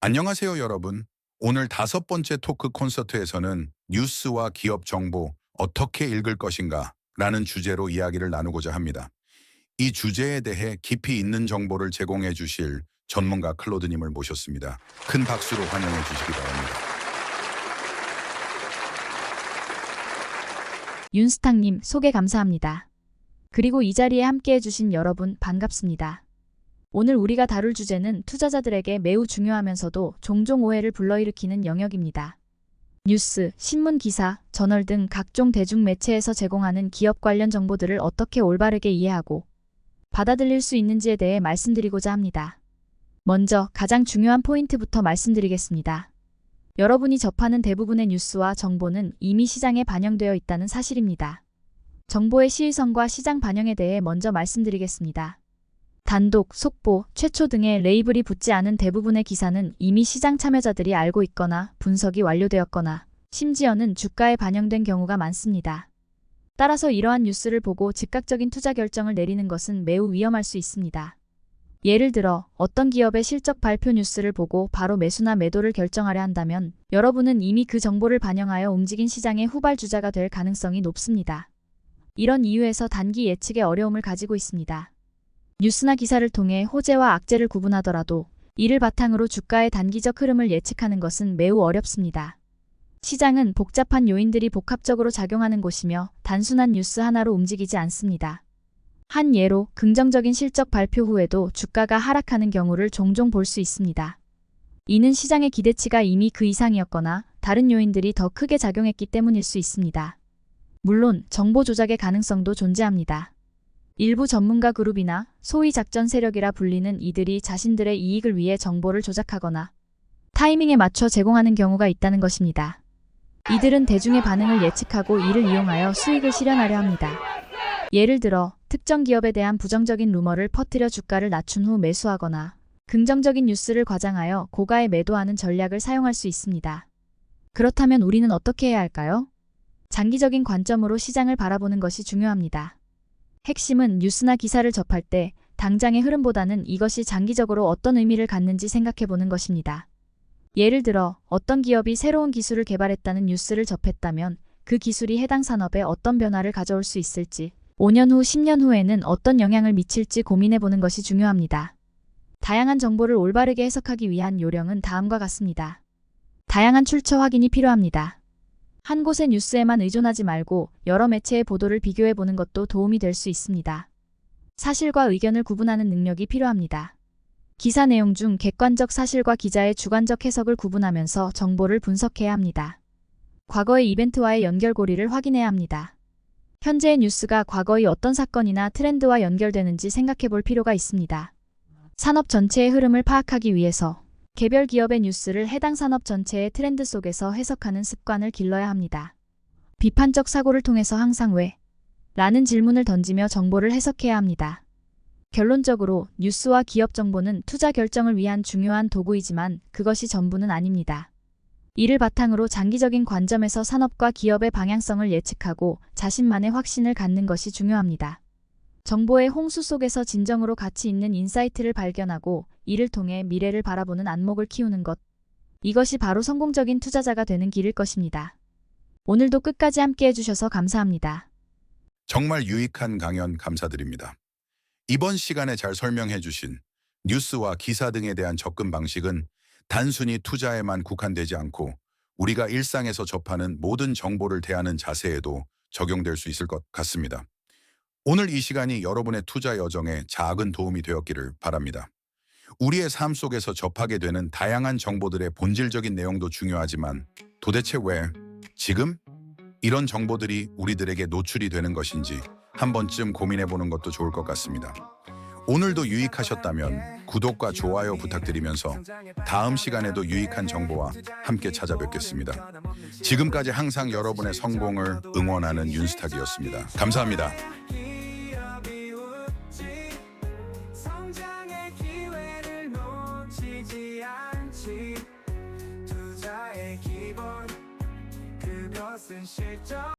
안녕하세요, 여러분. 오늘 5번째 토크 콘서트에서는 뉴스와 기업 정보 어떻게 읽을 것인가 라는 주제로 이야기를 나누고자 합니다. 이 주제에 대해 깊이 있는 정보를 제공해 주실 전문가 클로드님을 모셨습니다. 큰 박수로 환영해 주시기 바랍니다. 윤스탁님 소개 감사합니다. 그리고 이 자리에 함께해 주신 여러분 반갑습니다. 오늘 우리가 다룰 주제는 투자자들에게 매우 중요하면서도 종종 오해를 불러일으키는 영역입니다. 뉴스, 신문 기사, 저널 등 각종 대중매체에서 제공하는 기업 관련 정보들을 어떻게 올바르게 이해하고 받아들일 수 있는지에 대해 말씀드리고자 합니다. 먼저 가장 중요한 포인트부터 말씀드리겠습니다. 여러분이 접하는 대부분의 뉴스와 정보는 이미 시장에 반영되어 있다는 사실입니다. 정보의 시의성과 시장 반영에 대해 먼저 말씀드리겠습니다. 단독, 속보, 최초 등의 레이블이 붙지 않은 대부분의 기사는 이미 시장 참여자들이 알고 있거나 분석이 완료되었거나 심지어는 주가에 반영된 경우가 많습니다. 따라서 이러한 뉴스를 보고 즉각적인 투자 결정을 내리는 것은 매우 위험할 수 있습니다. 예를 들어 어떤 기업의 실적 발표 뉴스를 보고 바로 매수나 매도를 결정하려 한다면 여러분은 이미 그 정보를 반영하여 움직인 시장의 후발주자가 될 가능성이 높습니다. 이런 이유에서 단기 예측에 어려움을 가지고 있습니다. 뉴스나 기사를 통해 호재와 악재를 구분하더라도 이를 바탕으로 주가의 단기적 흐름을 예측하는 것은 매우 어렵습니다. 시장은 복잡한 요인들이 복합적으로 작용하는 곳이며 단순한 뉴스 하나로 움직이지 않습니다. 한 예로 긍정적인 실적 발표 후에도 주가가 하락하는 경우를 종종 볼 수 있습니다. 이는 시장의 기대치가 이미 그 이상이었거나 다른 요인들이 더 크게 작용했기 때문일 수 있습니다. 물론 정보 조작의 가능성도 존재합니다. 일부 전문가 그룹이나 소위 작전 세력이라 불리는 이들이 자신들의 이익을 위해 정보를 조작하거나 타이밍에 맞춰 제공하는 경우가 있다는 것입니다. 이들은 대중의 반응을 예측하고 이를 이용하여 수익을 실현하려 합니다. 예를 들어 특정 기업에 대한 부정적인 루머를 퍼뜨려 주가를 낮춘 후 매수하거나 긍정적인 뉴스를 과장하여 고가에 매도하는 전략을 사용할 수 있습니다. 그렇다면 우리는 어떻게 해야 할까요? 장기적인 관점으로 시장을 바라보는 것이 중요합니다. 핵심은 뉴스나 기사를 접할 때 당장의 흐름보다는 이것이 장기적으로 어떤 의미를 갖는지 생각해보는 것입니다. 예를 들어 어떤 기업이 새로운 기술을 개발했다는 뉴스를 접했다면 그 기술이 해당 산업에 어떤 변화를 가져올 수 있을지, 5년 후, 10년 후에는 어떤 영향을 미칠지 고민해보는 것이 중요합니다. 다양한 정보를 올바르게 해석하기 위한 요령은 다음과 같습니다. 다양한 출처 확인이 필요합니다. 한 곳의 뉴스에만 의존하지 말고 여러 매체의 보도를 비교해보는 것도 도움이 될 수 있습니다. 사실과 의견을 구분하는 능력이 필요합니다. 기사 내용 중 객관적 사실과 기자의 주관적 해석을 구분하면서 정보를 분석해야 합니다. 과거의 이벤트와의 연결고리를 확인해야 합니다. 현재의 뉴스가 과거의 어떤 사건이나 트렌드와 연결되는지 생각해볼 필요가 있습니다. 산업 전체의 흐름을 파악하기 위해서 개별 기업의 뉴스를 해당 산업 전체의 트렌드 속에서 해석하는 습관을 길러야 합니다. 비판적 사고를 통해서 항상 왜? 라는 질문을 던지며 정보를 해석해야 합니다. 결론적으로 뉴스와 기업 정보는 투자 결정을 위한 중요한 도구이지만 그것이 전부는 아닙니다. 이를 바탕으로 장기적인 관점에서 산업과 기업의 방향성을 예측하고 자신만의 확신을 갖는 것이 중요합니다. 정보의 홍수 속에서 진정으로 가치 있는 인사이트를 발견하고 이를 통해 미래를 바라보는 안목을 키우는 것. 이것이 바로 성공적인 투자자가 되는 길일 것입니다. 오늘도 끝까지 함께 해주셔서 감사합니다. 정말 유익한 강연 감사드립니다. 이번 시간에 잘 설명해 주신 뉴스와 기사 등에 대한 접근 방식은 단순히 투자에만 국한되지 않고 우리가 일상에서 접하는 모든 정보를 대하는 자세에도 적용될 수 있을 것 같습니다. 오늘 이 시간이 여러분의 투자 여정에 작은 도움이 되었기를 바랍니다. 우리의 삶 속에서 접하게 되는 다양한 정보들의 본질적인 내용도 중요하지만 도대체 왜, 지금? 이런 정보들이 우리들에게 노출이 되는 것인지 한 번쯤 고민해보는 것도 좋을 것 같습니다. 오늘도 유익하셨다면 구독과 좋아요 부탁드리면서 다음 시간에도 유익한 정보와 함께 찾아뵙겠습니다. 지금까지 항상 여러분의 성공을 응원하는 윤스탁이었습니다. 감사합니다. 투자의 기본 그것은 실적